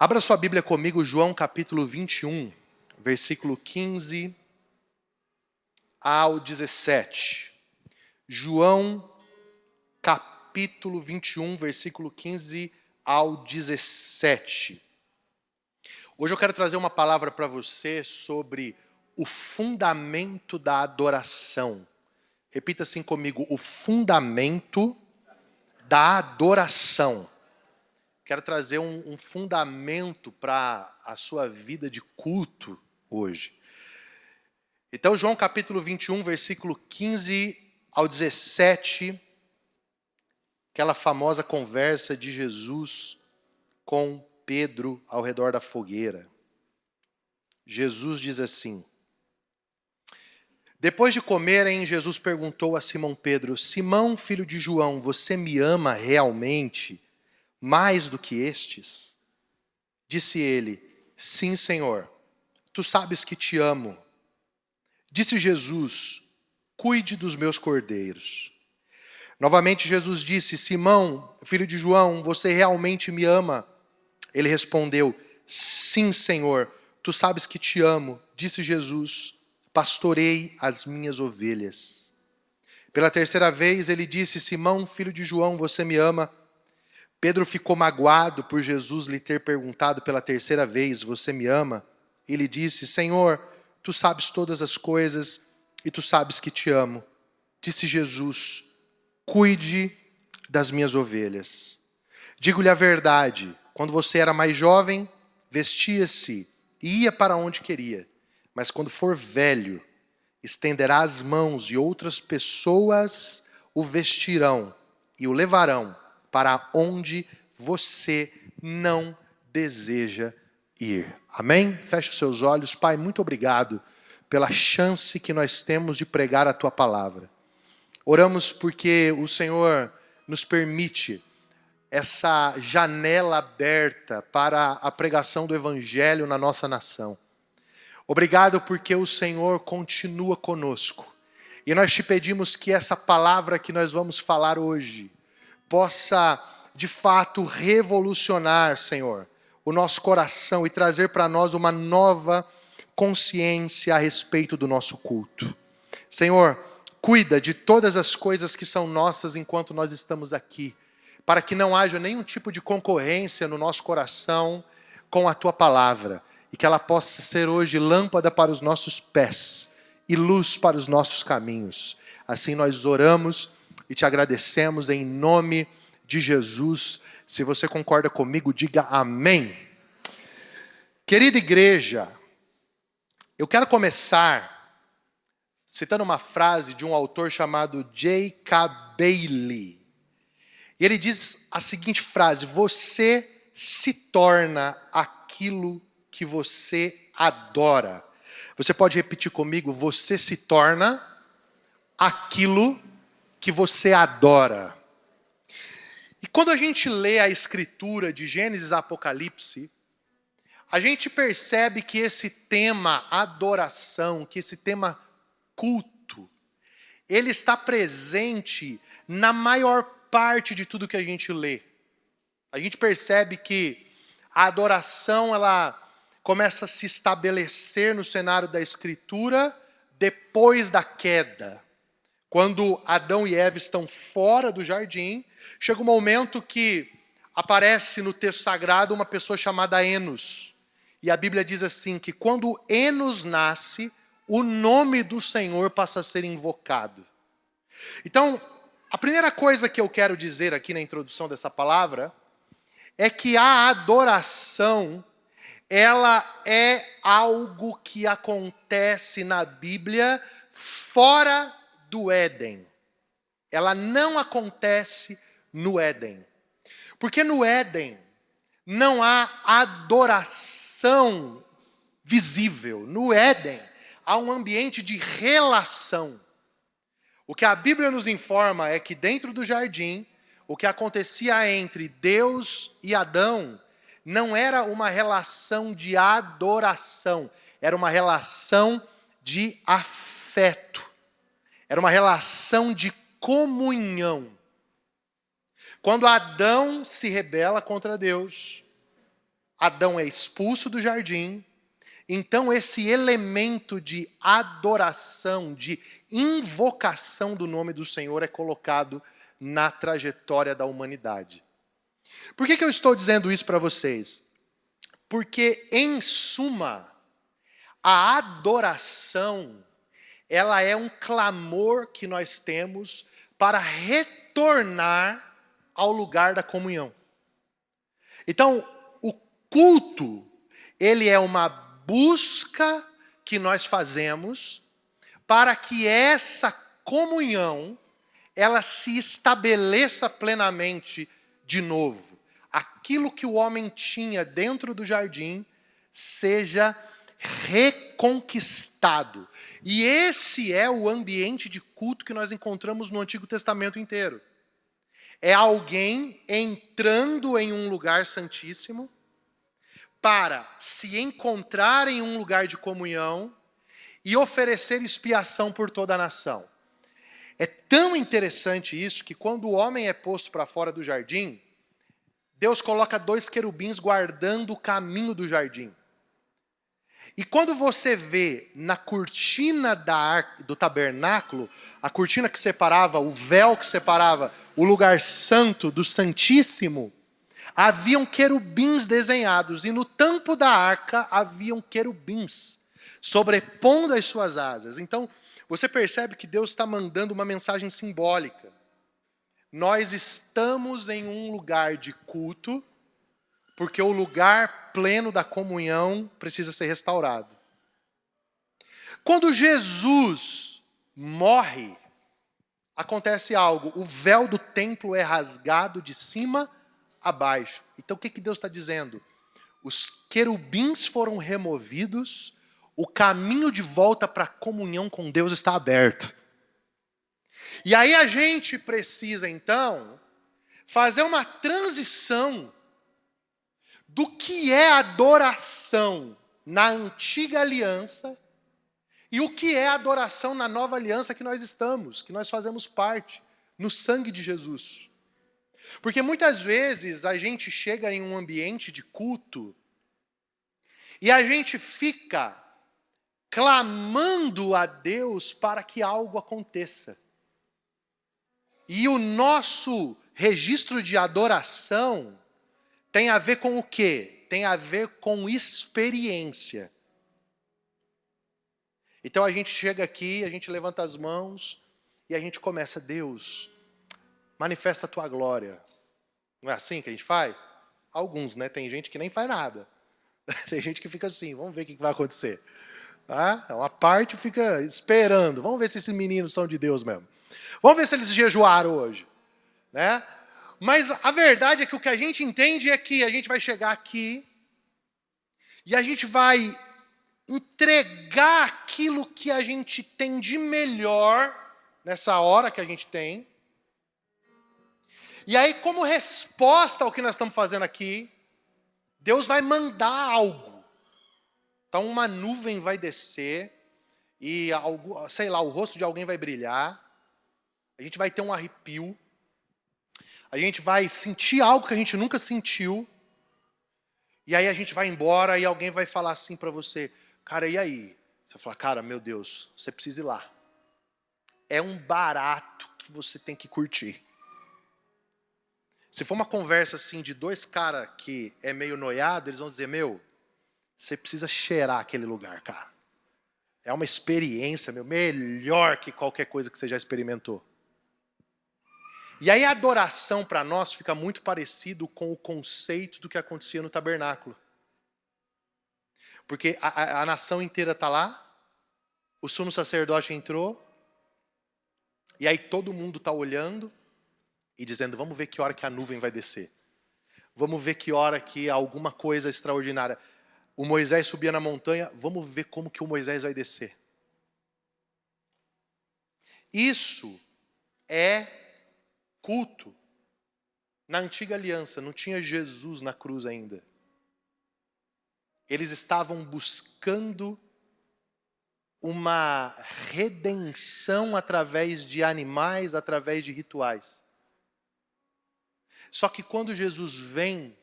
Abra sua Bíblia comigo, João capítulo 21, versículo 15 ao 17. João capítulo 21, versículo 15 ao 17. Hoje eu quero trazer uma palavra para você sobre o fundamento da adoração. Repita assim comigo, o fundamento da adoração. Quero trazer um fundamento para a sua vida de culto hoje. Então, João capítulo 21, versículo 15 ao 17, aquela famosa conversa de Jesus com Pedro ao redor da fogueira. Jesus diz assim: depois de comerem, Jesus perguntou a Simão Pedro: Simão, filho de João, você me ama realmente? Mais do que estes? Disse ele: sim, Senhor, tu sabes que te amo. Disse Jesus: cuide dos meus cordeiros. Novamente Jesus disse: Simão, filho de João, você realmente me ama? Ele respondeu: sim, Senhor, tu sabes que te amo. Disse Jesus: pastorei as minhas ovelhas. Pela terceira vez ele disse: Simão, filho de João, você me ama? Pedro ficou magoado por Jesus lhe ter perguntado pela terceira vez: você me ama? Ele disse: Senhor, tu sabes todas as coisas e tu sabes que te amo. Disse Jesus: cuide das minhas ovelhas. Digo-lhe a verdade, quando você era mais jovem, vestia-se e ia para onde queria. Mas quando for velho, estenderá as mãos e outras pessoas o vestirão e o levarão para onde você não deseja ir. Amém? Feche os seus olhos. Pai, muito obrigado pela chance que nós temos de pregar a Tua palavra. Oramos porque o Senhor nos permite essa janela aberta para a pregação do Evangelho na nossa nação. Obrigado porque o Senhor continua conosco. E nós te pedimos que essa palavra que nós vamos falar hoje possa, de fato, revolucionar, Senhor, o nosso coração e trazer para nós uma nova consciência a respeito do nosso culto. Senhor, cuida de todas as coisas que são nossas enquanto nós estamos aqui, para que não haja nenhum tipo de concorrência no nosso coração com a Tua palavra, e que ela possa ser hoje lâmpada para os nossos pés e luz para os nossos caminhos. Assim nós oramos e te agradecemos em nome de Jesus. Se você concorda comigo, diga amém. Querida igreja, eu quero começar citando uma frase de um autor chamado J.K. Bailey. E ele diz a seguinte frase: você se torna aquilo que você adora. Você pode repetir comigo? Você se torna aquilo que você adora. E quando a gente lê a escritura de Gênesis a Apocalipse, a gente percebe que esse tema adoração, que esse tema culto, ele está presente na maior parte de tudo que a gente lê. A gente percebe que a adoração, ela começa a se estabelecer no cenário da escritura depois da queda. Quando Adão e Eva estão fora do jardim, chega um momento que aparece no texto sagrado uma pessoa chamada Enos. E a Bíblia diz assim, que quando Enos nasce, o nome do Senhor passa a ser invocado. Então, a primeira coisa que eu quero dizer aqui na introdução dessa palavra é que a adoração, ela é algo que acontece na Bíblia fora do Éden. Ela não acontece no Éden. Porque no Éden não há adoração visível. No Éden há um ambiente de relação. O que a Bíblia nos informa é que dentro do jardim, o que acontecia entre Deus e Adão não era uma relação de adoração, era uma relação de afeto. Era uma relação de comunhão. Quando Adão se rebela contra Deus, Adão é expulso do jardim, então esse elemento de adoração, de invocação do nome do Senhor é colocado na trajetória da humanidade. Por que eu estou dizendo isso para vocês? Porque, em suma, a adoração, ela é um clamor que nós temos para retornar ao lugar da comunhão. Então, o culto, ele é uma busca que nós fazemos para que essa comunhão, ela se estabeleça plenamente de novo. Aquilo que o homem tinha dentro do jardim seja reconquistado. E esse é o ambiente de culto que nós encontramos no Antigo Testamento inteiro. É alguém entrando em um lugar santíssimo para se encontrar em um lugar de comunhão e oferecer expiação por toda a nação. É tão interessante isso que quando o homem é posto para fora do jardim, Deus coloca 2 querubins guardando o caminho do jardim. E quando você vê na cortina do tabernáculo, a cortina que separava, o véu que separava o lugar santo do santíssimo, haviam querubins desenhados, e no tampo da arca haviam querubins, sobrepondo as suas asas. Então, você percebe que Deus está mandando uma mensagem simbólica. Nós estamos em um lugar de culto, porque o lugar pleno da comunhão precisa ser restaurado. Quando Jesus morre, acontece algo. O véu do templo é rasgado de cima a baixo. Então o que Deus está dizendo? Os querubins foram removidos, o caminho de volta para a comunhão com Deus está aberto. E aí a gente precisa, então, fazer uma transição do que é adoração na antiga aliança e o que é adoração na nova aliança que nós estamos, que nós fazemos parte, no sangue de Jesus. Porque muitas vezes a gente chega em um ambiente de culto e a gente fica clamando a Deus para que algo aconteça. E o nosso registro de adoração tem a ver com o quê? Tem a ver com experiência. Então a gente chega aqui, a gente levanta as mãos e a gente começa, Deus, manifesta a tua glória. Não é assim que a gente faz? Alguns, né? Tem gente que nem faz nada. Tem gente que fica assim, vamos ver o que vai acontecer. Tá? Uma parte fica esperando, vamos ver se esses meninos são de Deus mesmo. Vamos ver se eles jejuaram hoje. Né? Mas a verdade é que o que a gente entende é que a gente vai chegar aqui e a gente vai entregar aquilo que a gente tem de melhor nessa hora que a gente tem. E aí, como resposta ao que nós estamos fazendo aqui, Deus vai mandar algo. Então, uma nuvem vai descer e, sei lá, o rosto de alguém vai brilhar. A gente vai ter um arrepio. A gente vai sentir algo que a gente nunca sentiu. E aí a gente vai embora e alguém vai falar assim para você, cara, e aí? Você fala, cara, meu Deus, você precisa ir lá. É um barato que você tem que curtir. Se for uma conversa assim de 2 caras que é meio noiado, eles vão dizer, meu, você precisa cheirar aquele lugar, cara. É uma experiência, meu, melhor que qualquer coisa que você já experimentou. E aí a adoração para nós fica muito parecido com o conceito do que acontecia no tabernáculo. Porque a nação inteira está lá, o sumo sacerdote entrou, e aí todo mundo está olhando e dizendo, vamos ver que hora que a nuvem vai descer. Vamos ver que hora que alguma coisa extraordinária. O Moisés subia na montanha, vamos ver como que o Moisés vai descer. Isso é culto. Na antiga aliança, não tinha Jesus na cruz ainda. Eles estavam buscando uma redenção através de animais, através de rituais. Só que quando Jesus vem,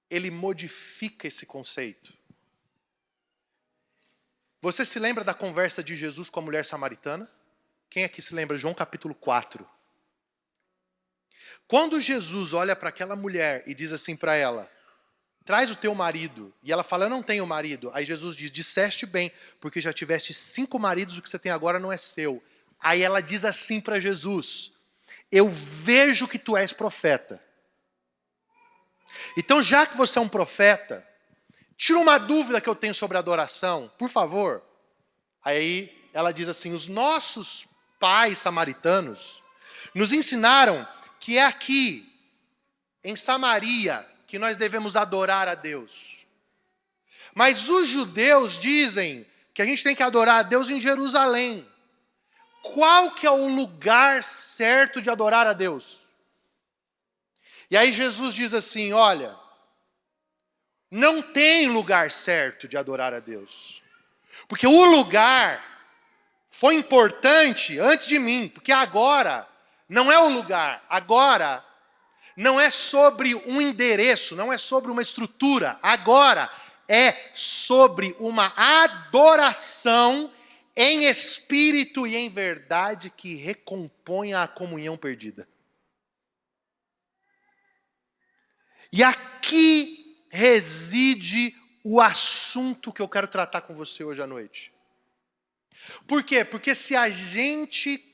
ele modifica esse conceito. Você se lembra da conversa de Jesus com a mulher samaritana? Quem aqui se lembra? João capítulo 4. Quando Jesus olha para aquela mulher e diz assim para ela, traz o teu marido. E ela fala, eu não tenho marido. Aí Jesus diz, disseste bem, porque já tiveste 5 maridos, o que você tem agora não é seu. Aí ela diz assim para Jesus, eu vejo que tu és profeta. Então, já que você é um profeta, tira uma dúvida que eu tenho sobre adoração, por favor. Aí ela diz assim, os nossos pais samaritanos nos ensinaram que é aqui, em Samaria, que nós devemos adorar a Deus. Mas os judeus dizem que a gente tem que adorar a Deus em Jerusalém. Qual que é o lugar certo de adorar a Deus? E aí Jesus diz assim, olha, não tem lugar certo de adorar a Deus. Porque o lugar foi importante antes de mim, porque agora não é o lugar, agora não é sobre um endereço, não é sobre uma estrutura, agora é sobre uma adoração em espírito e em verdade que recompõe a comunhão perdida. E aqui reside o assunto que eu quero tratar com você hoje à noite. Por quê? Porque se a gente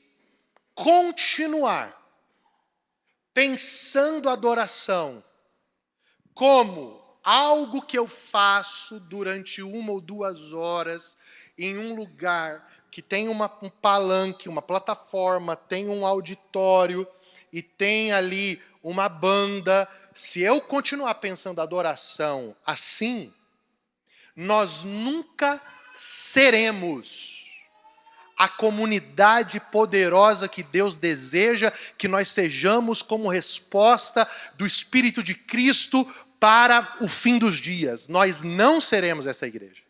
continuar pensando a adoração como algo que eu faço durante 1 ou 2 horas em um lugar que tem um palanque, uma plataforma, tem um auditório e tem ali uma banda, se eu continuar pensando a adoração assim, nós nunca seremos a comunidade poderosa que Deus deseja que nós sejamos como resposta do Espírito de Cristo para o fim dos dias. Nós não seremos essa igreja.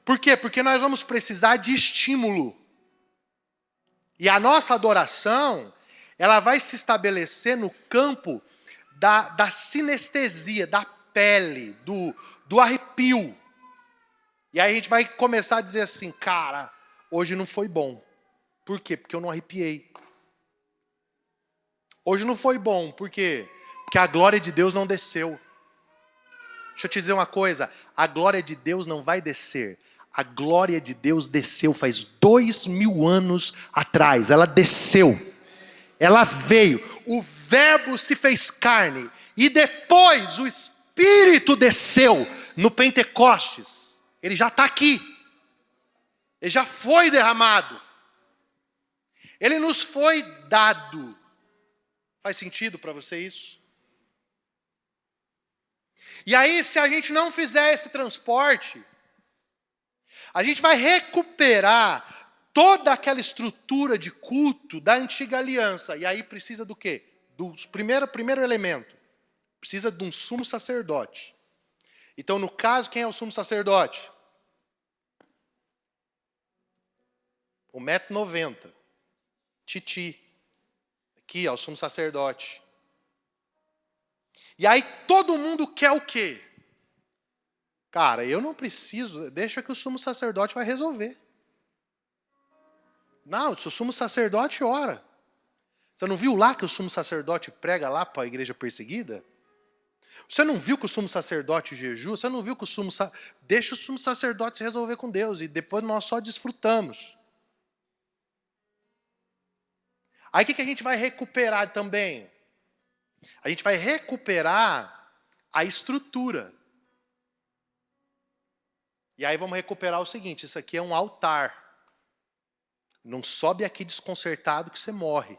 Por quê? Porque nós vamos precisar de estímulo. E a nossa adoração, ela vai se estabelecer no campo da sinestesia, da pele, do arrepio. E aí a gente vai começar a dizer assim, cara, hoje não foi bom. Por quê? Porque eu não arrepiei. Hoje não foi bom. Por quê? Porque a glória de Deus não desceu. Deixa eu te dizer uma coisa. A glória de Deus não vai descer. A glória de Deus desceu faz 2000 anos atrás. Ela desceu. Ela veio. O Verbo se fez carne. E depois o Espírito desceu no Pentecostes. Ele já está aqui. Ele já foi derramado. Ele nos foi dado. Faz sentido para você isso? E aí, se a gente não fizer esse transporte, a gente vai recuperar toda aquela estrutura de culto da antiga aliança. E aí precisa do quê? Primeiro elemento. Precisa de um sumo sacerdote. Então, no caso, quem é o sumo sacerdote? 1,90 m. Titi. Aqui, ó, o sumo sacerdote. E aí todo mundo quer o quê? Cara, eu não preciso, deixa que o sumo sacerdote vai resolver. Não, se o sumo sacerdote ora. Você não viu lá que o sumo sacerdote prega lá para a igreja perseguida? Você não viu que o sumo sacerdote jejua? Você não viu que deixa o sumo sacerdote se resolver com Deus e depois nós só desfrutamos. Aí o que a gente vai recuperar também? A gente vai recuperar a estrutura. E aí vamos recuperar o seguinte, isso aqui é um altar. Não sobe aqui desconcertado que você morre.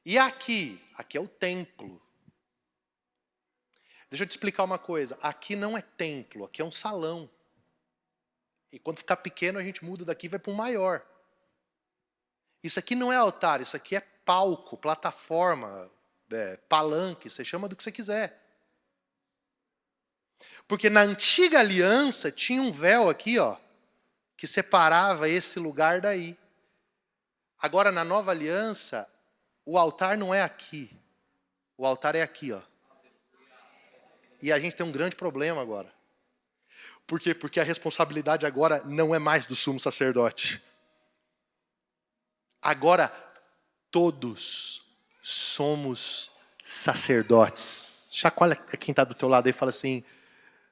E aqui é o templo. Deixa eu te explicar uma coisa, aqui não é templo, aqui é um salão. E quando ficar pequeno a gente muda daqui e vai para um maior. Isso aqui não é altar, isso aqui é palco, plataforma, palanque, você chama do que você quiser. Porque na antiga aliança tinha um véu aqui, ó, que separava esse lugar daí. Agora na nova aliança, o altar não é aqui. O altar é aqui, ó. E a gente tem um grande problema agora. Por quê? Porque a responsabilidade agora não é mais do sumo sacerdote. Agora, todos somos sacerdotes. Chacoalha quem está do teu lado aí e fala assim,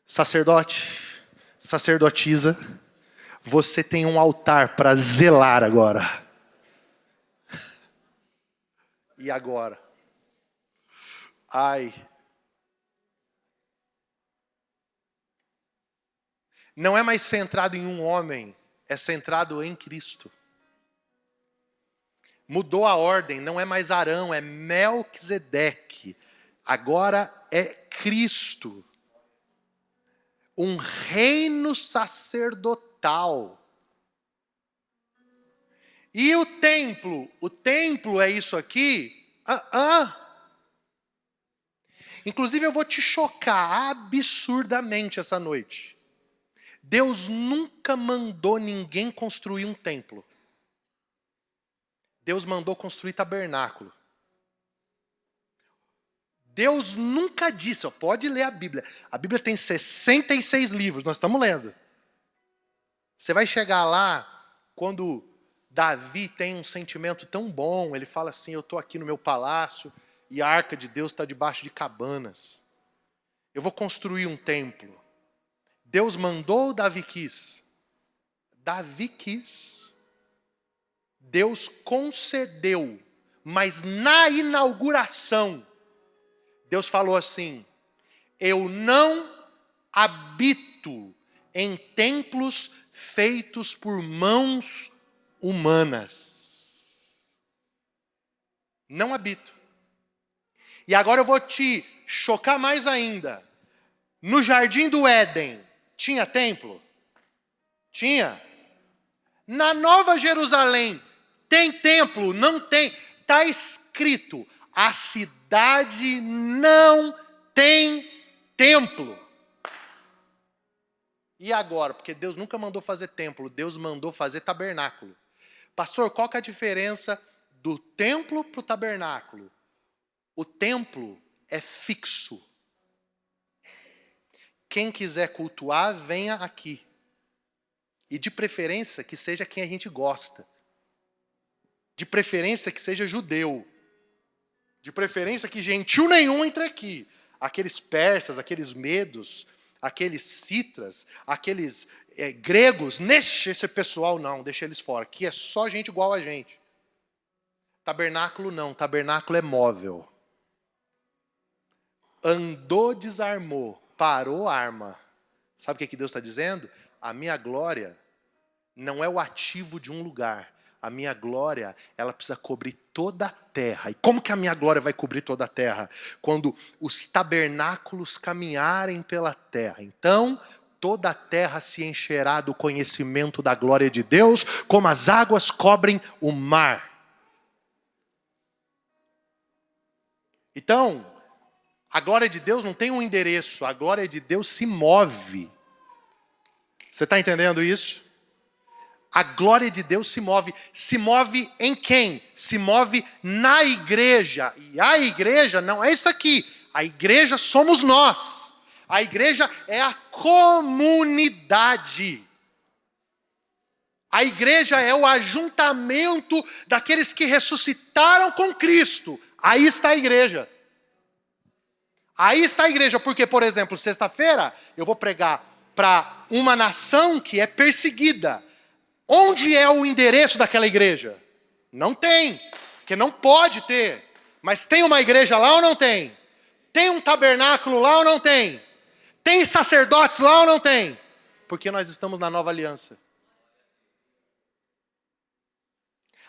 sacerdote, sacerdotisa, você tem um altar para zelar agora. E agora? Ai. Não é mais centrado em um homem, é centrado em Cristo. Mudou a ordem, não é mais Arão, é Melquisedeque. Agora é Cristo. Um reino sacerdotal. E o templo? O templo é isso aqui? Inclusive eu vou te chocar absurdamente essa noite. Deus nunca mandou ninguém construir um templo. Deus mandou construir tabernáculo. Deus nunca disse, pode ler a Bíblia. A Bíblia tem 66 livros, nós estamos lendo. Você vai chegar lá, quando Davi tem um sentimento tão bom, ele fala assim, eu estou aqui no meu palácio e a arca de Deus está debaixo de cabanas. Eu vou construir um templo. Deus mandou ou Davi quis? Davi quis. Deus concedeu, mas na inauguração, Deus falou assim, eu não habito em templos feitos por mãos humanas. Não habito. E agora eu vou te chocar mais ainda. No jardim do Éden, tinha templo? Tinha. Na Nova Jerusalém, tem templo? Não tem. Está escrito, a cidade não tem templo. E agora? Porque Deus nunca mandou fazer templo, Deus mandou fazer tabernáculo. Pastor, qual que é a diferença do templo para o tabernáculo? O templo é fixo. Quem quiser cultuar, venha aqui. E de preferência que seja quem a gente gosta. De preferência que seja judeu. De preferência que gentil nenhum entre aqui. Aqueles persas, aqueles medos, aqueles citras, aqueles gregos, deixa esse pessoal não, deixa eles fora. Aqui é só gente igual a gente. Tabernáculo não, tabernáculo é móvel. Andou, desarmou, parou, arma. Sabe o que Deus está dizendo? A minha glória não é o ativo de um lugar. A minha glória, ela precisa cobrir toda a terra. E como que a minha glória vai cobrir toda a terra? Quando os tabernáculos caminharem pela terra. Então, toda a terra se encherá do conhecimento da glória de Deus, como as águas cobrem o mar. Então, a glória de Deus não tem um endereço, a glória de Deus se move. Você está entendendo isso? A glória de Deus se move em quem? Se move na igreja. E a igreja não é isso aqui. A igreja somos nós. A igreja é a comunidade. A igreja é o ajuntamento daqueles que ressuscitaram com Cristo. Aí está a igreja. Aí está a igreja, porque, por exemplo, sexta-feira eu vou pregar para uma nação que é perseguida. Onde é o endereço daquela igreja? Não tem, porque não pode ter. Mas tem uma igreja lá ou não tem? Tem um tabernáculo lá ou não tem? Tem sacerdotes lá ou não tem? Porque nós estamos na nova aliança.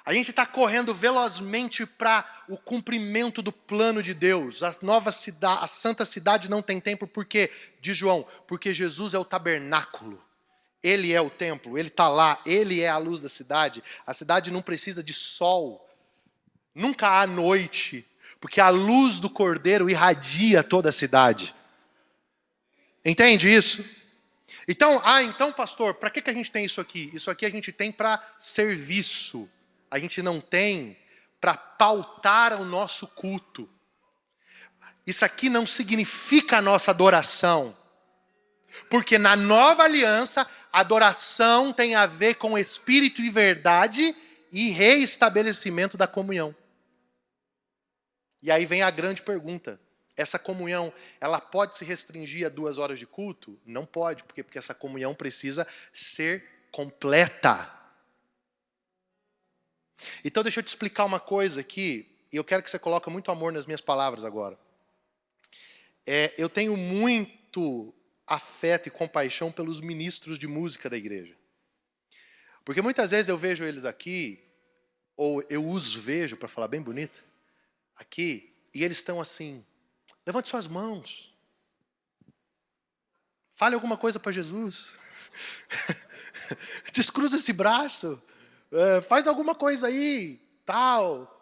A gente está correndo velozmente para o cumprimento do plano de Deus. A nova cidade, a santa cidade não tem templo, por quê? Diz João, porque Jesus é o tabernáculo. Ele é o templo, ele está lá, ele é a luz da cidade. A cidade não precisa de sol, nunca há noite, porque a luz do Cordeiro irradia toda a cidade. Entende isso? Então, pastor, para que a gente tem isso aqui? Isso aqui a gente tem para serviço. A gente não tem para pautar o nosso culto. Isso aqui não significa a nossa adoração. Porque na nova aliança, adoração tem a ver com espírito e verdade e reestabelecimento da comunhão. E aí vem a grande pergunta. Essa comunhão, ela pode se restringir a 2 horas de culto? Não pode, porque essa comunhão precisa ser completa. Então deixa eu te explicar uma coisa aqui, e eu quero que você coloque muito amor nas minhas palavras agora. Eu tenho muito afeto e compaixão pelos ministros de música da igreja. Porque muitas vezes eu vejo eles aqui, ou eu os vejo, para falar bem bonito, aqui, e eles estão assim, levante suas mãos. Fale alguma coisa para Jesus. Descruza esse braço. Faz alguma coisa aí, tal.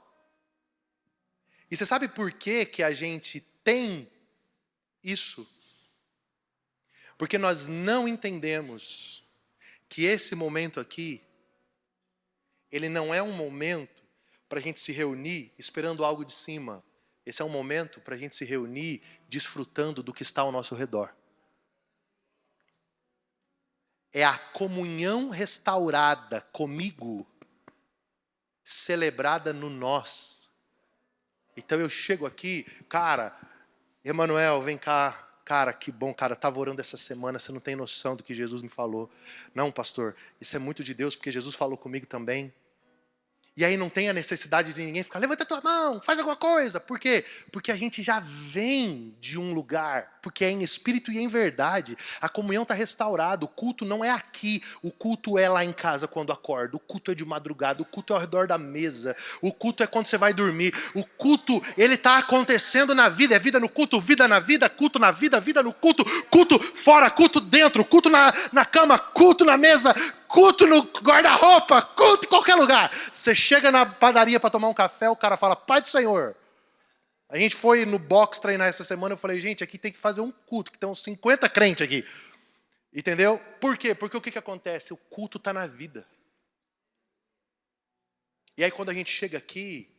E você sabe por que a gente tem isso? Porque nós não entendemos que esse momento aqui, ele não é um momento para a gente se reunir esperando algo de cima. Esse é um momento para a gente se reunir desfrutando do que está ao nosso redor. É a comunhão restaurada comigo, celebrada no nós. Então eu chego aqui, cara, Emanuel, vem cá. Cara, que bom, cara, estava orando essa semana, você não tem noção do que Jesus me falou. Não, pastor, isso é muito de Deus, porque Jesus falou comigo também. E aí não tem a necessidade de ninguém ficar, levanta a tua mão, faz alguma coisa. Por quê? Porque a gente já vem de um lugar, porque é em espírito e em verdade. A comunhão está restaurada, o culto não é aqui, o culto é lá em casa quando acorda, o culto é de madrugada, o culto é ao redor da mesa, o culto é quando você vai dormir. O culto, ele está acontecendo na vida, é vida no culto, vida na vida, culto na vida, vida no culto, culto fora, culto dentro, culto na cama, culto na mesa, culto no guarda-roupa, culto em qualquer lugar. Você chega na padaria para tomar um café, o cara fala, Pai do Senhor. A gente foi no box treinar essa semana, eu falei, gente, aqui tem que fazer um culto, que tem uns 50 crentes aqui. Entendeu? Por quê? Porque o que acontece? O culto está na vida. E aí quando a gente chega aqui,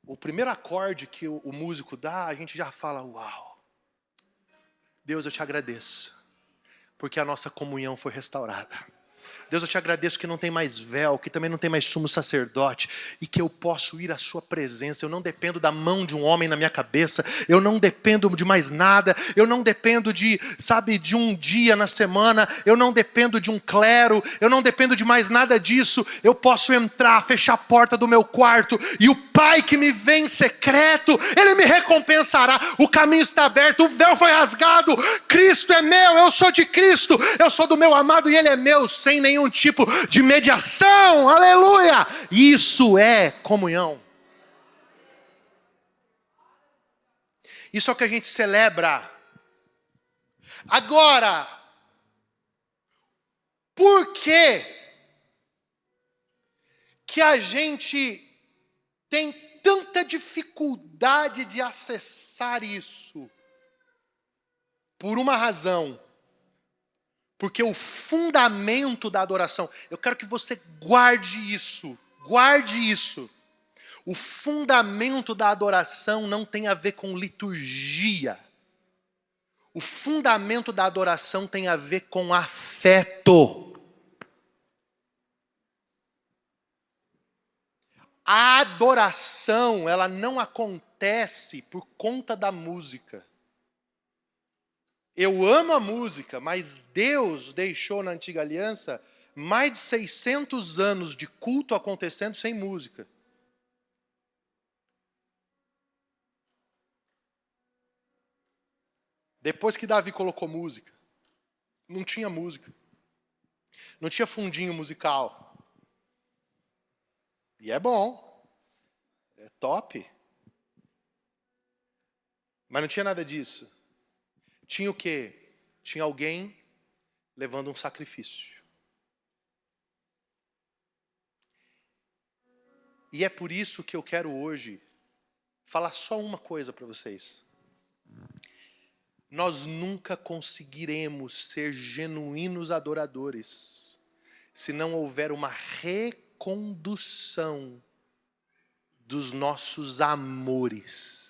o primeiro acorde que o músico dá, a gente já fala, uau. Deus, eu te agradeço, porque a nossa comunhão foi restaurada. Deus, eu te agradeço que não tem mais véu, que também não tem mais sumo sacerdote, e que eu posso ir à sua presença. Eu não dependo da mão de um homem na minha cabeça, eu não dependo de mais nada, eu não dependo de um dia na semana, eu não dependo de um clero, eu não dependo de mais nada disso. Eu posso entrar, fechar a porta do meu quarto, e o Pai que me vê em secreto, Ele me recompensará. O caminho está aberto, o véu foi rasgado, Cristo é meu, eu sou de Cristo, eu sou do meu amado e Ele é meu, sem nenhum tipo de mediação, aleluia! Isso é comunhão. Isso é o que a gente celebra. Agora, por que a gente tem tanta dificuldade de acessar isso? Por uma razão. Porque o fundamento da adoração, eu quero que você guarde isso. O fundamento da adoração não tem a ver com liturgia. O fundamento da adoração tem a ver com afeto. A adoração, ela não acontece por conta da música. Eu amo a música, mas Deus deixou na antiga aliança mais de 600 anos de culto acontecendo sem música. Depois que Davi colocou música, não tinha música. Não tinha fundinho musical. E é bom. É top. Mas não tinha nada disso. Tinha o quê? Tinha alguém levando um sacrifício. E é por isso que eu quero hoje falar só uma coisa para vocês. Nós nunca conseguiremos ser genuínos adoradores se não houver uma recondução dos nossos amores.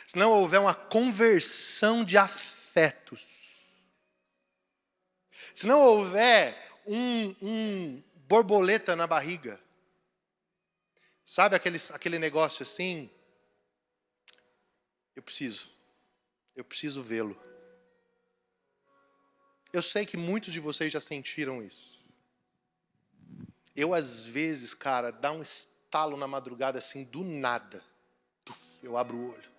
se não houver uma conversão de afetos, se não houver um borboleta na barriga, sabe aquele negócio assim? Eu preciso vê-lo. Eu sei que muitos de vocês já sentiram isso. Eu, às vezes, cara, dá um estalo na madrugada assim, do nada. Eu abro o olho.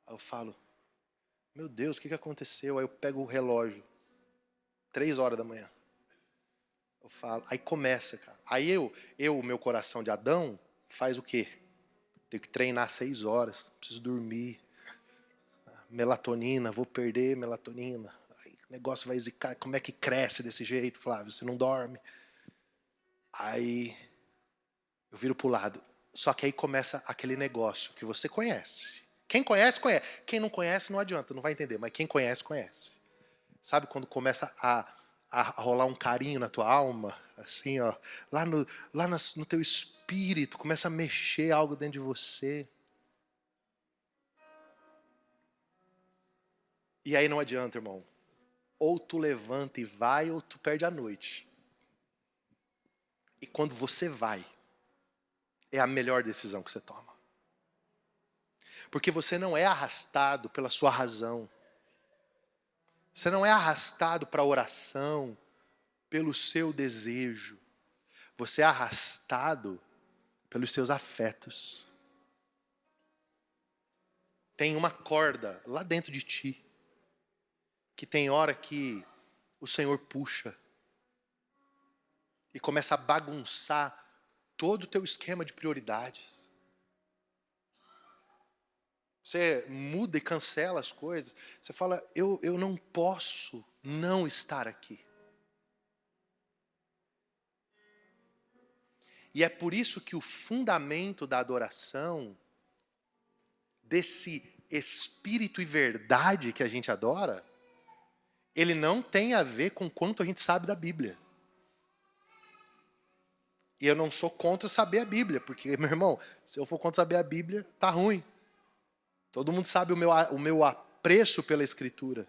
Aí eu falo, meu Deus, o que aconteceu? Aí eu pego o relógio, 3 horas da manhã. Eu falo, aí começa, cara. Aí o meu coração de Adão, faz o quê? Tenho que treinar 6 horas, preciso dormir. Melatonina, vou perder melatonina. Aí o negócio vai zicar. Como é que cresce desse jeito, Flávio? Você não dorme. Aí eu viro pro lado. Só que aí começa aquele negócio que você conhece. Quem conhece, conhece. Quem não conhece, não adianta, não vai entender. Mas quem conhece, conhece. Sabe quando começa a rolar um carinho na tua alma? Assim, ó. No teu espírito, começa a mexer algo dentro de você. E aí não adianta, irmão. Ou tu levanta e vai, ou tu perde a noite. E quando você vai, é a melhor decisão que você toma. Porque você não é arrastado pela sua razão. Você não é arrastado para a oração pelo seu desejo. Você é arrastado pelos seus afetos. Tem uma corda lá dentro de ti, que tem hora que o Senhor puxa e começa a bagunçar todo o teu esquema de prioridades. Você muda e cancela as coisas. Você fala, eu não posso não estar aqui. E é por isso que o fundamento da adoração, desse espírito e verdade que a gente adora, ele não tem a ver com quanto a gente sabe da Bíblia. E eu não sou contra saber a Bíblia, porque, meu irmão, se eu for contra saber a Bíblia, tá ruim. Todo mundo sabe o meu apreço pela Escritura.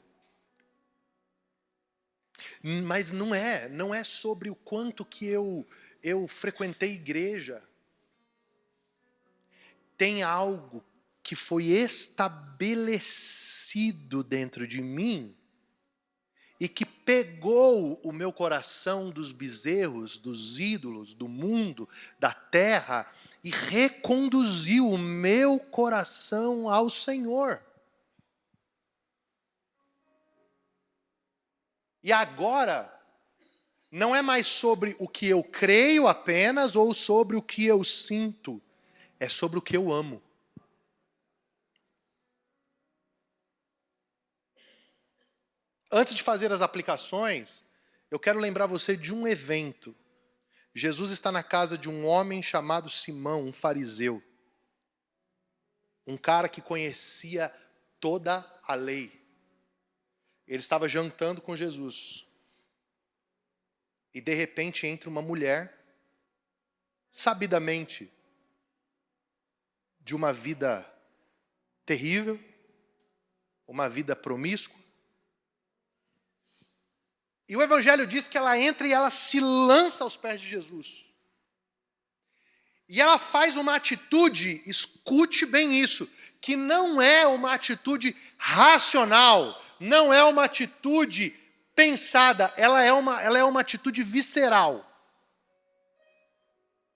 Mas não é sobre o quanto que eu frequentei igreja. Tem algo que foi estabelecido dentro de mim e que pegou o meu coração dos bezerros, dos ídolos, do mundo, da terra e reconduziu o meu coração ao Senhor. E agora, não é mais sobre o que eu creio apenas ou sobre o que eu sinto. É sobre o que eu amo. Antes de fazer as aplicações, eu quero lembrar você de um evento. Jesus está na casa de um homem chamado Simão, um fariseu. Um cara que conhecia toda a lei. Ele estava jantando com Jesus. E de repente entra uma mulher, sabidamente, de uma vida terrível, uma vida promíscua. E o Evangelho diz que ela entra e ela se lança aos pés de Jesus. E ela faz uma atitude, escute bem isso, que não é uma atitude racional, não é uma atitude pensada, ela é uma atitude visceral.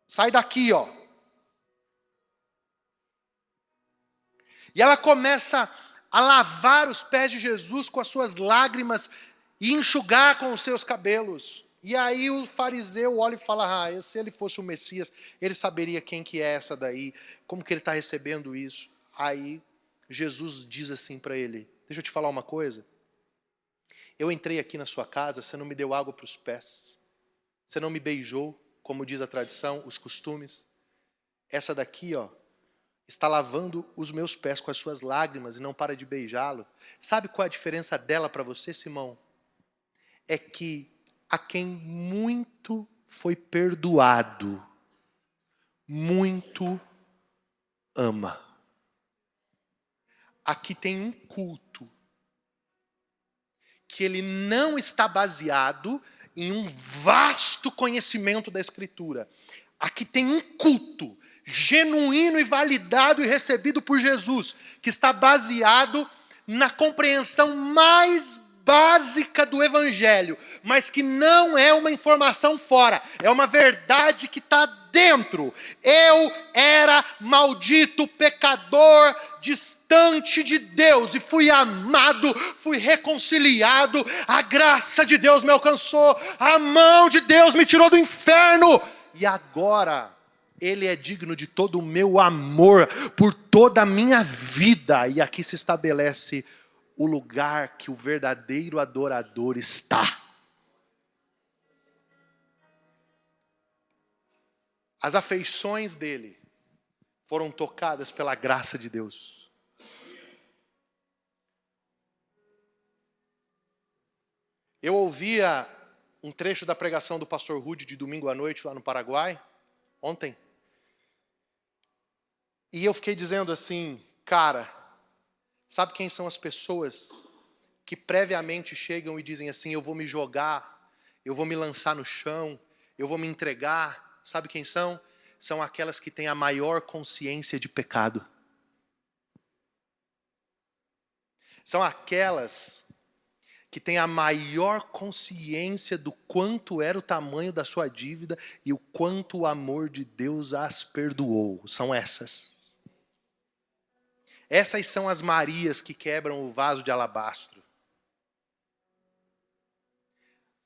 Sai daqui, ó. E ela começa a lavar os pés de Jesus com as suas lágrimas e enxugar com os seus cabelos. E aí o fariseu olha e fala, se ele fosse o Messias, ele saberia quem que é essa daí, como que ele está recebendo isso. Aí Jesus diz assim para ele, deixa eu te falar uma coisa, eu entrei aqui na sua casa, você não me deu água para os pés, você não me beijou, como diz a tradição, os costumes. Essa daqui, ó, está lavando os meus pés com as suas lágrimas e não para de beijá-lo. Sabe qual é a diferença dela para você, Simão? É que a quem muito foi perdoado, muito ama. aqui tem um culto que ele não está baseado em um vasto conhecimento da Escritura. Aqui tem um culto genuíno e validado e recebido por Jesus, que está baseado na compreensão mais básica do Evangelho, mas que não é uma informação fora, é uma verdade que está dentro. Eu era maldito, pecador, distante de Deus, e fui amado, fui reconciliado, a graça de Deus me alcançou, a mão de Deus me tirou do inferno, e agora Ele é digno de todo o meu amor, por toda a minha vida, e aqui se estabelece o lugar que o verdadeiro adorador está. As afeições dele foram tocadas pela graça de Deus. Eu ouvia um trecho da pregação do pastor Rude de domingo à noite lá no Paraguai, ontem. E eu fiquei dizendo assim, cara, sabe quem são as pessoas que previamente chegam e dizem assim, eu vou me jogar, eu vou me lançar no chão, eu vou me entregar? Sabe quem são? São aquelas que têm a maior consciência de pecado. São aquelas que têm a maior consciência do quanto era o tamanho da sua dívida e o quanto o amor de Deus as perdoou. São essas. Essas são as Marias que quebram o vaso de alabastro.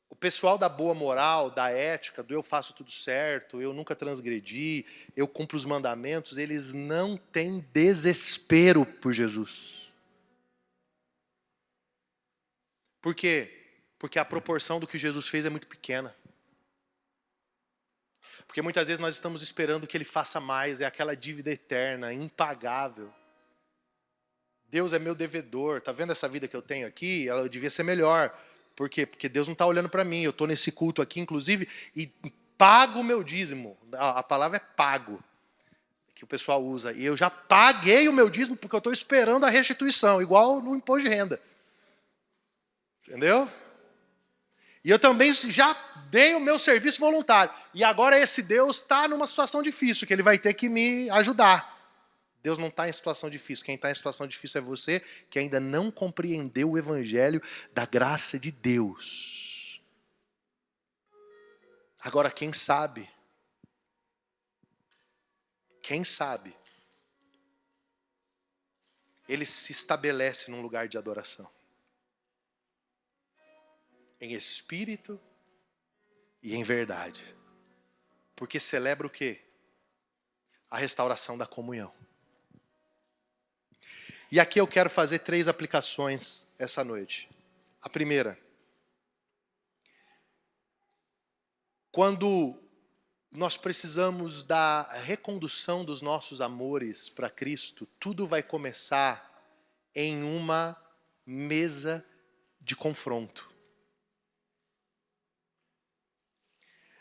O pessoal da boa moral, da ética, do eu faço tudo certo, eu nunca transgredi, eu cumpro os mandamentos, eles não têm desespero por Jesus. Por quê? Porque a proporção do que Jesus fez é muito pequena. Porque muitas vezes nós estamos esperando que Ele faça mais, é aquela dívida eterna, impagável. Deus é meu devedor, tá vendo essa vida que eu tenho aqui? Ela devia ser melhor. Por quê? Porque Deus não está olhando para mim. Eu estou nesse culto aqui, inclusive, e pago o meu dízimo. A palavra é pago, que o pessoal usa. E eu já paguei o meu dízimo porque eu estou esperando a restituição, igual no imposto de renda. Entendeu? E eu também já dei o meu serviço voluntário. E agora esse Deus está numa situação difícil, que Ele vai ter que me ajudar. Deus não está em situação difícil. Quem está em situação difícil é você, que ainda não compreendeu o Evangelho da graça de Deus. Agora, quem sabe, ele se estabelece num lugar de adoração. Em espírito e em verdade. Porque celebra o quê? A restauração da comunhão. E aqui eu quero fazer 3 aplicações essa noite. A primeira. Quando nós precisamos da recondução dos nossos amores para Cristo, tudo vai começar em uma mesa de confronto.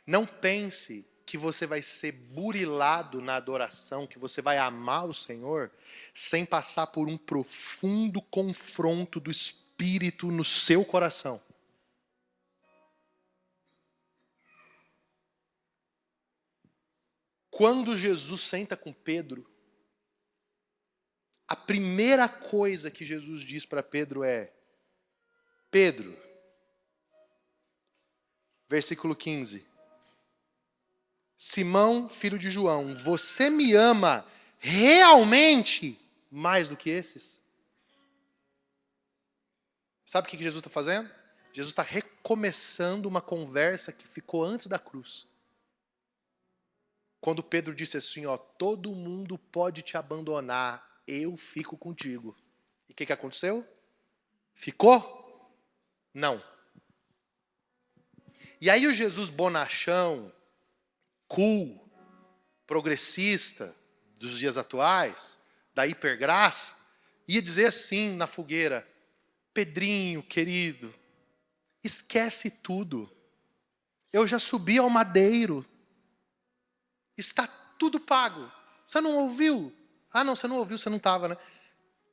Não pense que você vai ser burilado na adoração, que você vai amar o Senhor, sem passar por um profundo confronto do Espírito no seu coração. Quando Jesus senta com Pedro, a primeira coisa que Jesus diz para Pedro é: Pedro, versículo 15. Simão, filho de João, você me ama realmente mais do que esses? Sabe o que Jesus está fazendo? Jesus está recomeçando uma conversa que ficou antes da cruz. Quando Pedro disse assim, ó, todo mundo pode te abandonar, eu fico contigo. E o que aconteceu? Ficou? Não. E aí o Jesus bonachão, cool, progressista dos dias atuais, da hipergraça, ia dizer assim na fogueira: Pedrinho, querido, esquece tudo. Eu já subi ao madeiro. Está tudo pago. Você não ouviu? Ah, não, você não ouviu, você não estava, né?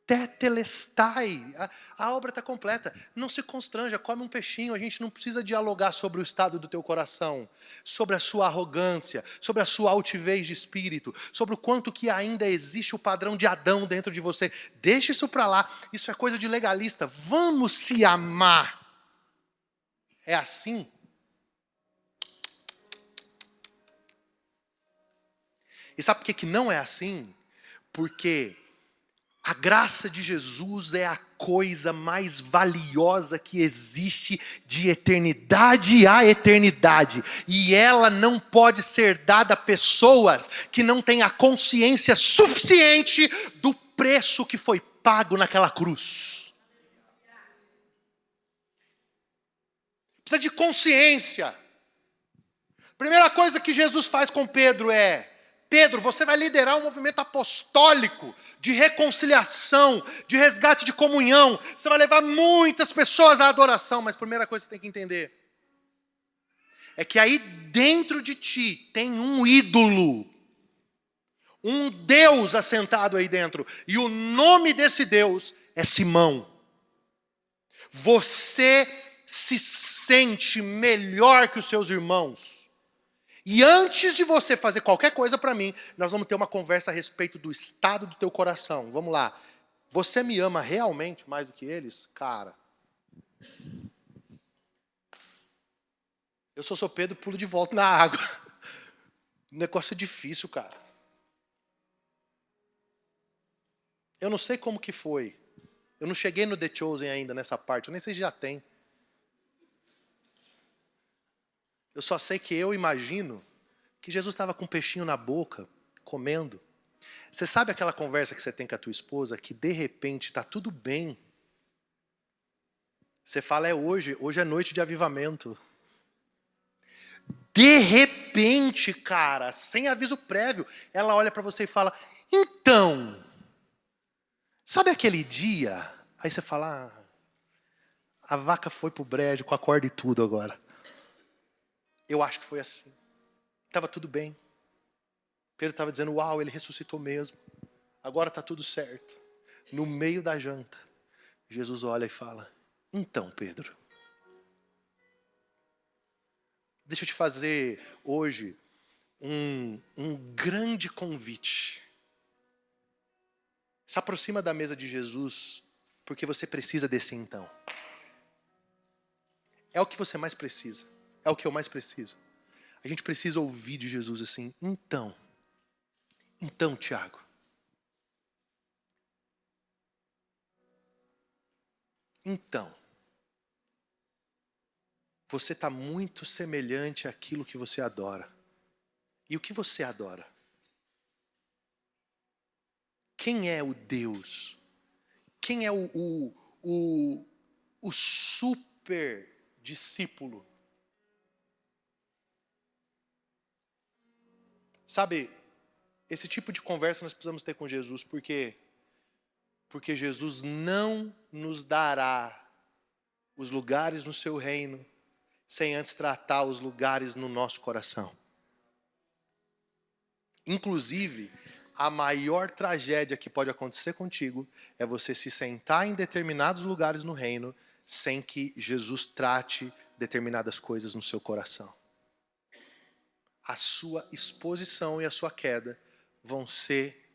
tetelestai. A obra está completa. Não se constranja, come um peixinho. A gente não precisa dialogar sobre o estado do teu coração, sobre a sua arrogância, sobre a sua altivez de espírito, sobre o quanto que ainda existe o padrão de Adão dentro de você. Deixa isso para lá. Isso é coisa de legalista. Vamos se amar. É assim? E sabe por que não é assim? Porque a graça de Jesus é a coisa mais valiosa que existe de eternidade a eternidade. E ela não pode ser dada a pessoas que não têm a consciência suficiente do preço que foi pago naquela cruz. Precisa de consciência. Primeira coisa que Jesus faz com Pedro é: Pedro, você vai liderar um movimento apostólico de reconciliação, de resgate de comunhão. Você vai levar muitas pessoas à adoração. Mas a primeira coisa que você tem que entender é que aí dentro de ti tem um ídolo, um Deus assentado aí dentro. E o nome desse Deus é Simão. Você se sente melhor que os seus irmãos. E antes de você fazer qualquer coisa para mim, nós vamos ter uma conversa a respeito do estado do teu coração. Vamos lá. Você me ama realmente mais do que eles? Cara, eu sou Pedro, pulo de volta na água. O negócio é difícil, cara. Eu não sei como que foi. Eu não cheguei no The Chosen ainda nessa parte. Eu nem sei se já tem. Eu só sei que eu imagino que Jesus estava com um peixinho na boca, comendo. Você sabe aquela conversa que você tem com a tua esposa, que de repente está tudo bem. Você fala, é hoje é noite de avivamento. De repente, cara, sem aviso prévio, ela olha para você e fala, então, sabe aquele dia? Aí você fala, a vaca foi pro brejo com a corda e tudo agora. Eu acho que foi assim. Estava tudo bem. Pedro estava dizendo, uau, ele ressuscitou mesmo. Agora está tudo certo. No meio da janta, Jesus olha e fala, então, Pedro, deixa eu te fazer hoje um grande convite. Se aproxima da mesa de Jesus, porque você precisa desse então. É o que você mais precisa. É o que eu mais preciso. A gente precisa ouvir de Jesus assim, então, Tiago. Então, você está muito semelhante àquilo que você adora. E o que você adora? Quem é o Deus? Quem é o super discípulo? Sabe, esse tipo de conversa nós precisamos ter com Jesus, porque Jesus não nos dará os lugares no seu reino sem antes tratar os lugares no nosso coração. Inclusive, a maior tragédia que pode acontecer contigo é você se sentar em determinados lugares no reino sem que Jesus trate determinadas coisas no seu coração. A sua exposição e a sua queda vão ser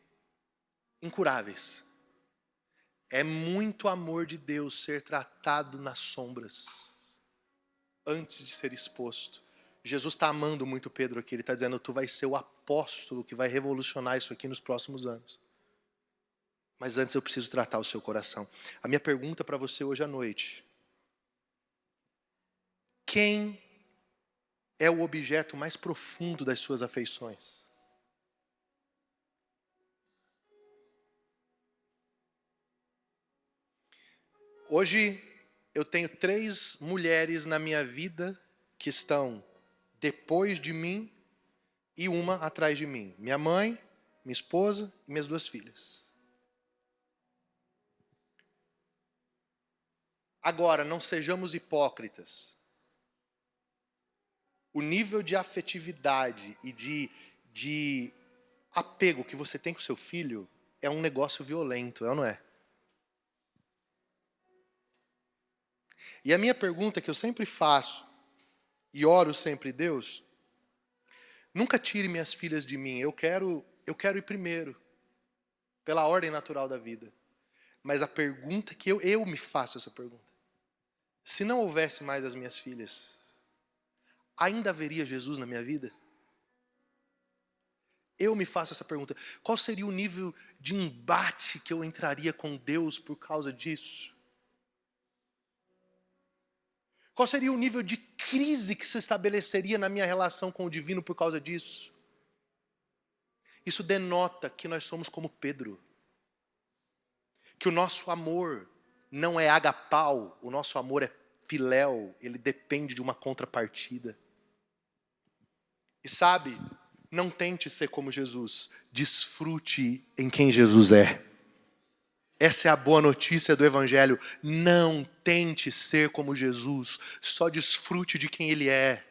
incuráveis. É muito amor de Deus ser tratado nas sombras antes de ser exposto. Jesus está amando muito Pedro aqui. Ele está dizendo, tu vai ser o apóstolo que vai revolucionar isso aqui nos próximos anos. Mas antes eu preciso tratar o seu coração. A minha pergunta para você hoje à noite. Quem é o objeto mais profundo das suas afeições? Hoje eu tenho 3 mulheres na minha vida que estão depois de mim e uma atrás de mim. Minha mãe, minha esposa e minhas 2 filhas. Agora, não sejamos hipócritas. O nível de afetividade e de apego que você tem com seu filho é um negócio violento, é ou não é? E a minha pergunta que eu sempre faço, e oro sempre, Deus, nunca tire minhas filhas de mim, eu quero ir primeiro, pela ordem natural da vida. Mas a pergunta que eu me faço essa pergunta, se não houvesse mais as minhas filhas, ainda haveria Jesus na minha vida? Eu me faço essa pergunta. Qual seria o nível de embate que eu entraria com Deus por causa disso? Qual seria o nível de crise que se estabeleceria na minha relação com o divino por causa disso? Isso denota que nós somos como Pedro. Que o nosso amor não é agapau, o nosso amor é filéu, ele depende de uma contrapartida. E sabe, não tente ser como Jesus, desfrute em quem Jesus é. Essa é a boa notícia do Evangelho. Não tente ser como Jesus, só desfrute de quem Ele é.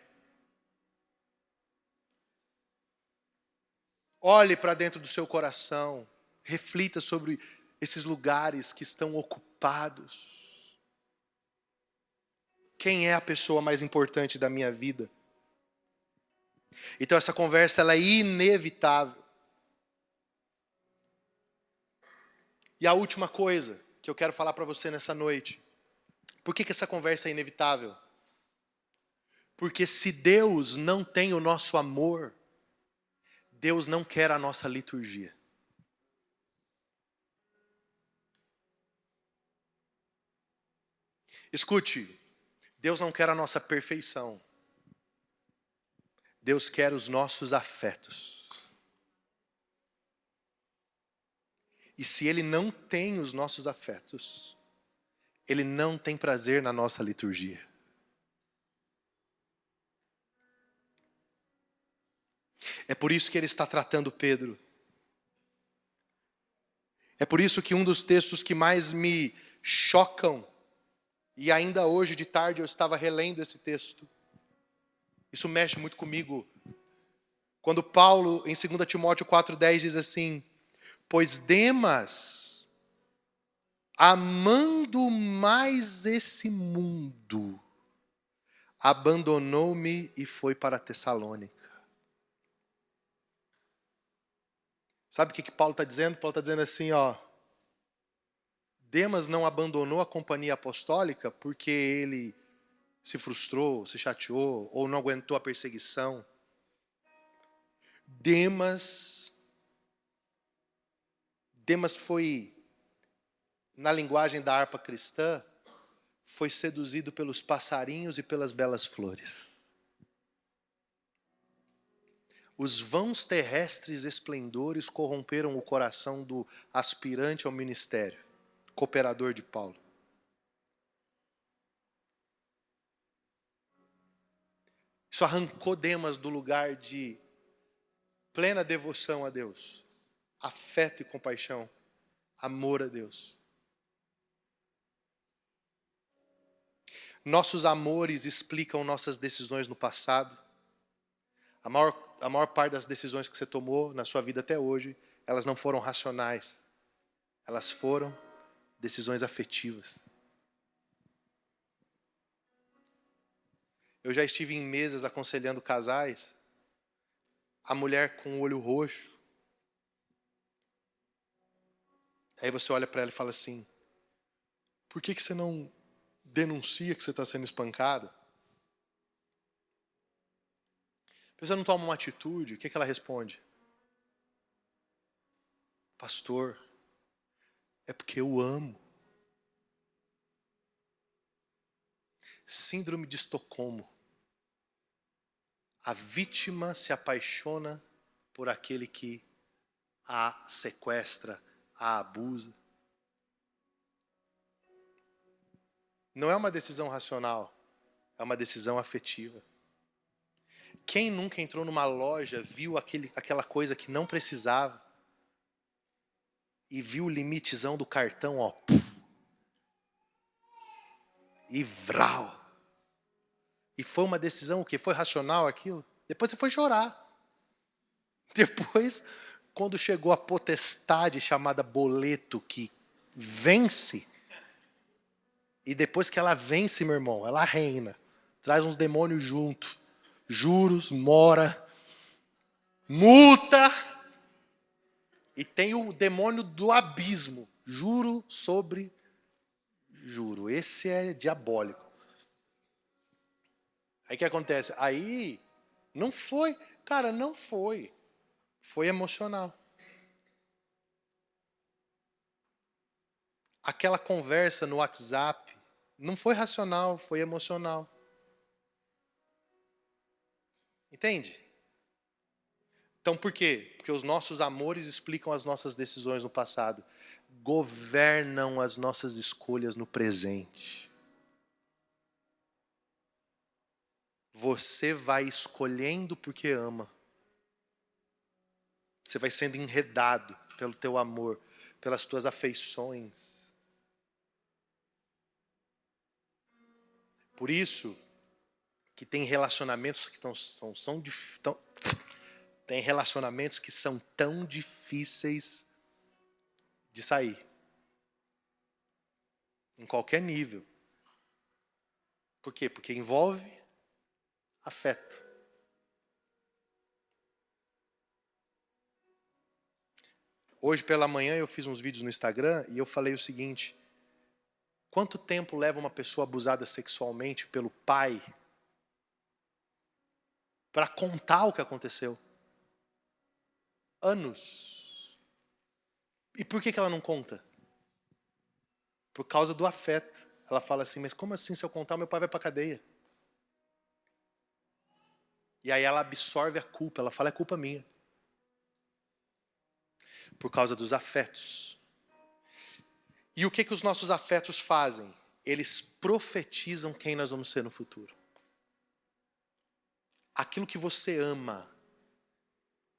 Olhe para dentro do seu coração, reflita sobre esses lugares que estão ocupados. Quem é a pessoa mais importante da minha vida? Então essa conversa ela é inevitável. E a última coisa que eu quero falar para você nessa noite. Por que essa conversa é inevitável? Porque se Deus não tem o nosso amor, Deus não quer a nossa liturgia. Escute, Deus não quer a nossa perfeição. Deus quer os nossos afetos. E se Ele não tem os nossos afetos, Ele não tem prazer na nossa liturgia. É por isso que Ele está tratando Pedro. É por isso que um dos textos que mais me chocam, e ainda hoje de tarde eu estava relendo esse texto, isso mexe muito comigo. Quando Paulo, em 2 Timóteo 4,10, diz assim: pois Demas, amando mais esse mundo, abandonou-me e foi para Tessalônica. Sabe o que Paulo está dizendo? Paulo está dizendo assim, ó. Demas não abandonou a companhia apostólica porque ele se frustrou, se chateou ou não aguentou a perseguição. Demas foi, na linguagem da harpa cristã, foi seduzido pelos passarinhos e pelas belas flores. Os vãos terrestres esplendores corromperam o coração do aspirante ao ministério, cooperador de Paulo. Isso arrancou Demas do lugar de plena devoção a Deus, afeto e compaixão, amor a Deus. Nossos amores explicam nossas decisões no passado. A maior parte das decisões que você tomou na sua vida até hoje, elas não foram racionais. Elas foram decisões afetivas. Eu já estive em mesas aconselhando casais, a mulher com o olho roxo. Aí você olha para ela e fala assim, por que você não denuncia que você está sendo espancada? Você não toma uma atitude, o que ela responde? Pastor, é porque eu amo. Síndrome de Estocolmo. A vítima se apaixona por aquele que a sequestra, a abusa. Não é uma decisão racional, é uma decisão afetiva. Quem nunca entrou numa loja, viu aquela coisa que não precisava e viu o limitezão do cartão, ó, e vral. E foi uma decisão o quê? Foi racional aquilo? Depois você foi chorar. Depois, quando chegou a potestade chamada boleto que vence, E depois que ela vence, meu irmão, ela reina. Traz uns demônios junto. Juros, mora, multa. E tem o demônio do abismo. Juro sobre juro. Esse é diabólico. Aí o que acontece? Aí não foi. Cara, não foi. Foi emocional. Aquela conversa no WhatsApp não foi racional, foi emocional. Entende? Então por quê? Porque os nossos amores explicam as nossas decisões no passado. Governam as nossas escolhas no presente. Você vai escolhendo porque ama. Você vai sendo enredado pelo teu amor, pelas tuas afeições. Por isso que tem relacionamentos que tem relacionamentos que são tão difíceis de sair. Em qualquer nível. Por quê? Porque envolve afeto. Hoje pela manhã eu fiz uns vídeos no Instagram e eu falei o seguinte: quanto tempo leva uma pessoa abusada sexualmente pelo pai para contar o que aconteceu? Anos. E por que ela não conta? Por causa do afeto. Ela fala assim, mas como assim, se eu contar, meu pai vai para a cadeia? E aí ela absorve a culpa, ela fala, é culpa minha. Por causa dos afetos. E o que os nossos afetos fazem? Eles profetizam quem nós vamos ser no futuro. Aquilo que você ama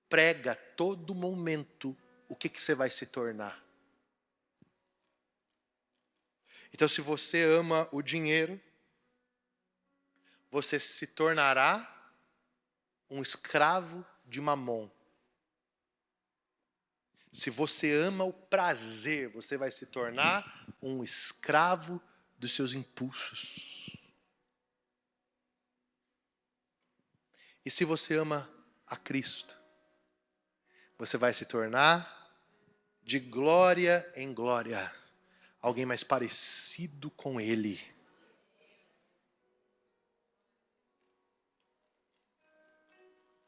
prega a todo momento o que você vai se tornar. Então, se você ama o dinheiro, você se tornará um escravo de Mamon. Se você ama o prazer, você vai se tornar um escravo dos seus impulsos. E se você ama a Cristo, você vai se tornar de glória em glória alguém mais parecido com Ele.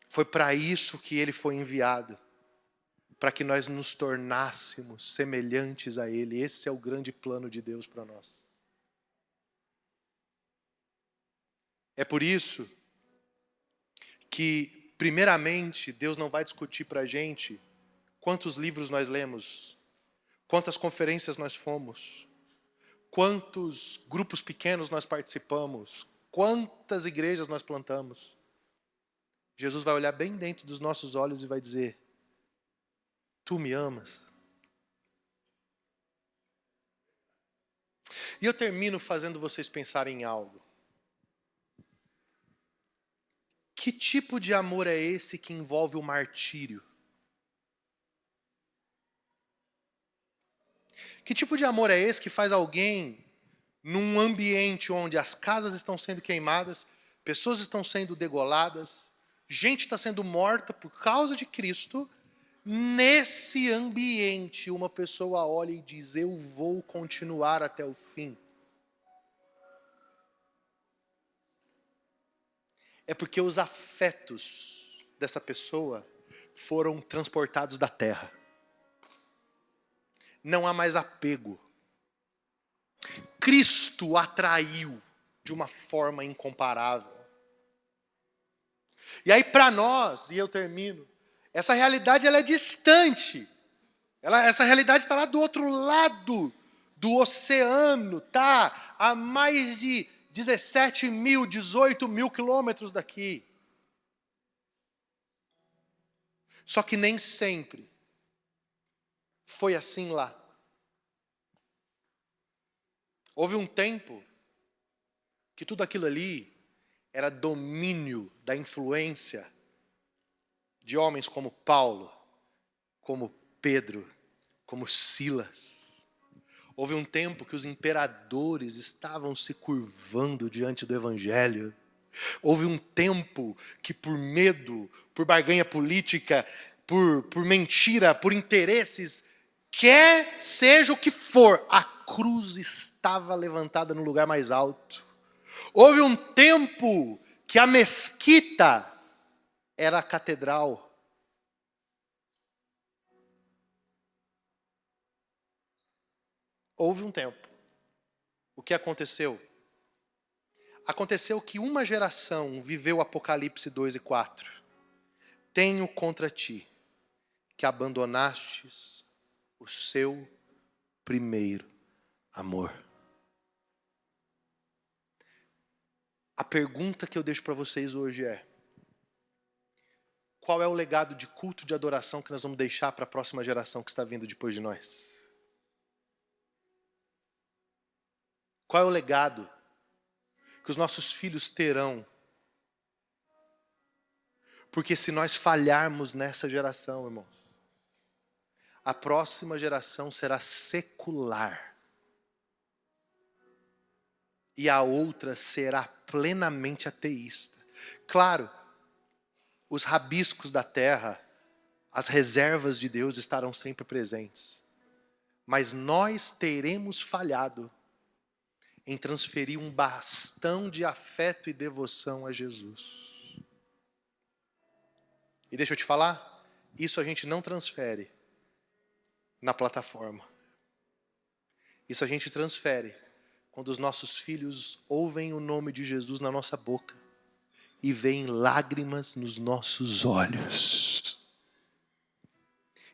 Foi para isso que Ele foi enviado. Para que nós nos tornássemos semelhantes a Ele. Esse é o grande plano de Deus para nós. É por isso que, primeiramente, Deus não vai discutir para a gente quantos livros nós lemos, quantas conferências nós fomos, quantos grupos pequenos nós participamos, quantas igrejas nós plantamos. Jesus vai olhar bem dentro dos nossos olhos e vai dizer, tu me amas? E eu termino fazendo vocês pensarem em algo. Que tipo de amor é esse que envolve o martírio? Que tipo de amor é esse que faz alguém, num ambiente onde as casas estão sendo queimadas, pessoas estão sendo degoladas, gente está sendo morta por causa de Cristo, nesse ambiente uma pessoa olha e diz, eu vou continuar até o fim. É porque os afetos dessa pessoa foram transportados da terra. Não há mais apego. Cristo atraiu de uma forma incomparável. E aí para nós, e eu termino, essa realidade ela é distante. Essa realidade está lá do outro lado do oceano, tá? A mais de 17 mil, 18 mil quilômetros daqui. Só que nem sempre foi assim lá. Houve um tempo que tudo aquilo ali era domínio da influência de homens como Paulo, como Pedro, como Silas. Houve um tempo que os imperadores estavam se curvando diante do evangelho. Houve um tempo que por medo, por barganha política, por mentira, por interesses, quer seja o que for, a cruz estava levantada no lugar mais alto. Houve um tempo que a mesquita era a catedral. Houve um tempo. O que aconteceu? Aconteceu que uma geração viveu Apocalipse 2 e 4. Tenho contra ti que abandonastes o seu primeiro amor. A pergunta que eu deixo para vocês hoje é: qual é o legado de culto de adoração que nós vamos deixar para a próxima geração que está vindo depois de nós? Qual é o legado que os nossos filhos terão? Porque se nós falharmos nessa geração, irmãos, a próxima geração será secular. E a outra será plenamente ateísta. Claro, os rabiscos da terra, as reservas de Deus estarão sempre presentes. Mas nós teremos falhado em transferir um bastão de afeto e devoção a Jesus. E deixa eu te falar, isso a gente não transfere na plataforma. Isso a gente transfere quando os nossos filhos ouvem o nome de Jesus na nossa boca e veem lágrimas nos nossos olhos.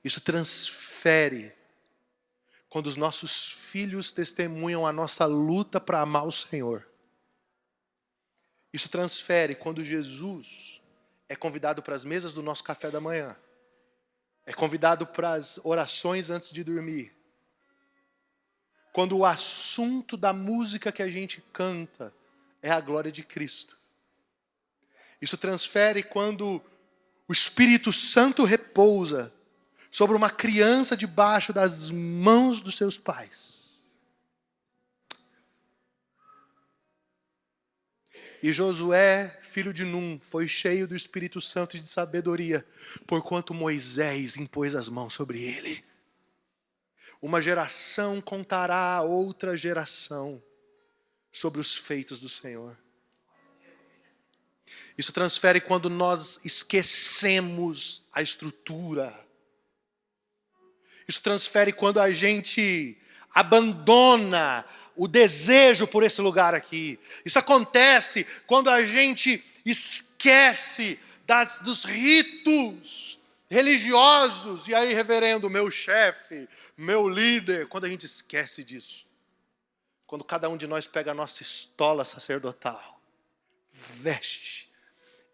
Isso transfere quando os nossos filhos testemunham a nossa luta para amar o Senhor. Isso transfere quando Jesus é convidado para as mesas do nosso café da manhã. É convidado para as orações antes de dormir. Quando o assunto da música que a gente canta é a glória de Cristo. Isso transfere quando o Espírito Santo repousa sobre uma criança debaixo das mãos dos seus pais. E Josué, filho de Num, foi cheio do Espírito Santo e de sabedoria, porquanto Moisés impôs as mãos sobre ele. Uma geração contará a outra geração sobre os feitos do Senhor. Isso transfere quando nós esquecemos a estrutura. Isso transfere quando a gente abandona o desejo por esse lugar aqui. Isso acontece quando a gente esquece dos ritos religiosos. E aí, reverendo, meu chefe, meu líder, quando a gente esquece disso. Quando cada um de nós pega a nossa estola sacerdotal, veste,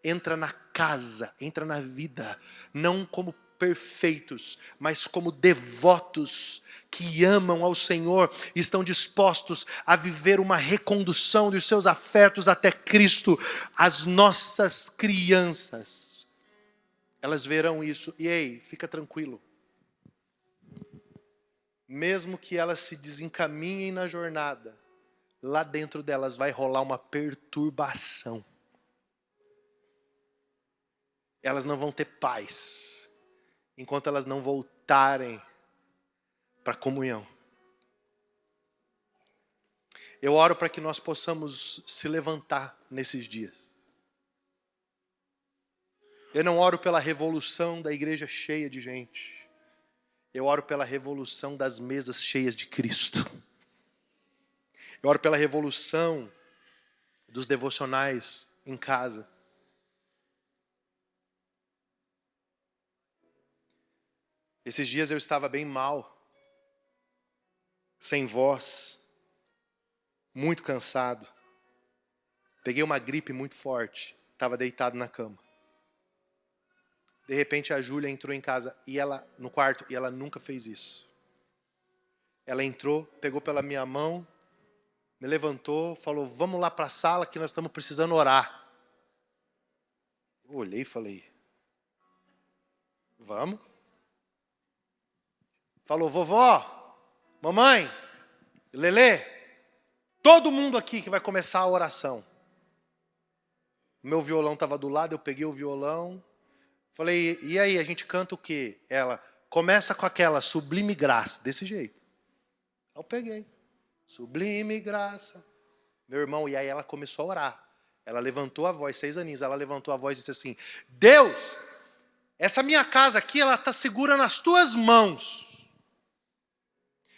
entra na casa, entra na vida, não como perfeitos, mas como devotos que amam ao Senhor e estão dispostos a viver uma recondução dos seus afetos até Cristo. As nossas crianças, elas verão isso e ei, fica tranquilo. Mesmo que elas se desencaminhem na jornada, lá dentro delas vai rolar uma perturbação. Elas não vão ter paz enquanto elas não voltarem para a comunhão. Eu oro para que nós possamos se levantar nesses dias. Eu não oro pela revolução da igreja cheia de gente. Eu oro pela revolução das mesas cheias de Cristo. Eu oro pela revolução dos devocionais em casa. Esses dias eu estava bem mal, sem voz, muito cansado. Peguei uma gripe muito forte, estava deitado na cama. De repente a Júlia entrou em casa no quarto e ela nunca fez isso. Ela entrou, pegou pela minha mão, me levantou, falou: vamos lá para a sala que nós estamos precisando orar. Eu olhei e falei: vamos? Falou: vovó, mamãe, Lelê, todo mundo aqui que vai começar a oração. Meu violão estava do lado, eu peguei o violão. Falei, e aí, a gente canta o quê? Ela, começa com aquela sublime graça, desse jeito. Eu peguei, sublime graça. Meu irmão, e aí ela começou a orar. Ela levantou a voz, 6 aninhos, ela levantou a voz e disse assim, Deus, essa minha casa aqui, ela está segura nas tuas mãos.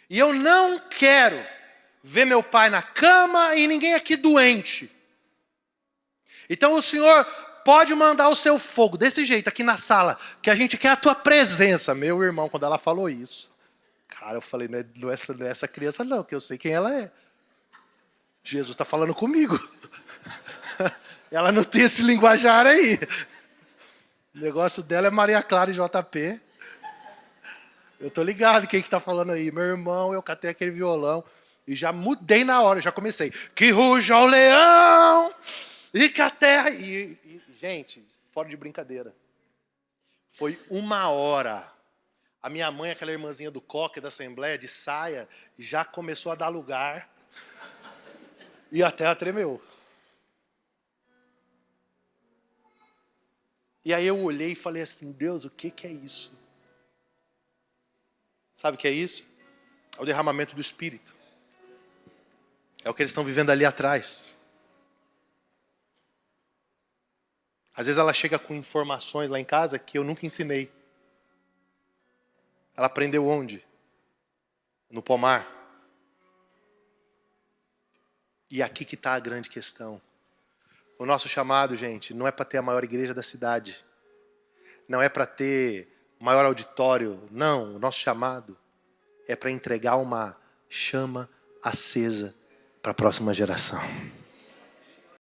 E eu não quero ver meu pai na cama e ninguém aqui doente. Então o Senhor pode mandar o seu fogo, desse jeito, aqui na sala, que a gente quer a tua presença. Meu irmão, quando ela falou isso, cara, eu falei, não é essa criança não, que eu sei quem ela é. Jesus está falando comigo. Ela não tem esse linguajar aí. O negócio dela é Maria Clara e JP. Eu tô ligado quem que tá falando aí. Meu irmão, eu catei aquele violão e já mudei na hora, já comecei. Que ruja o leão e que a terra... gente, fora de brincadeira. Foi 1 hora. A minha mãe, aquela irmãzinha do coque da Assembleia, de saia, já começou a dar lugar. E a terra tremeu. E aí eu olhei e falei assim, Deus, o que é isso? Sabe o que é isso? É o derramamento do Espírito. É o que eles estão vivendo ali atrás. Às vezes ela chega com informações lá em casa que eu nunca ensinei. Ela aprendeu onde? No pomar. E aqui que está a grande questão. O nosso chamado, gente, não é para ter a maior igreja da cidade. Não é para ter o maior auditório. Não, o nosso chamado é para entregar uma chama acesa para a próxima geração.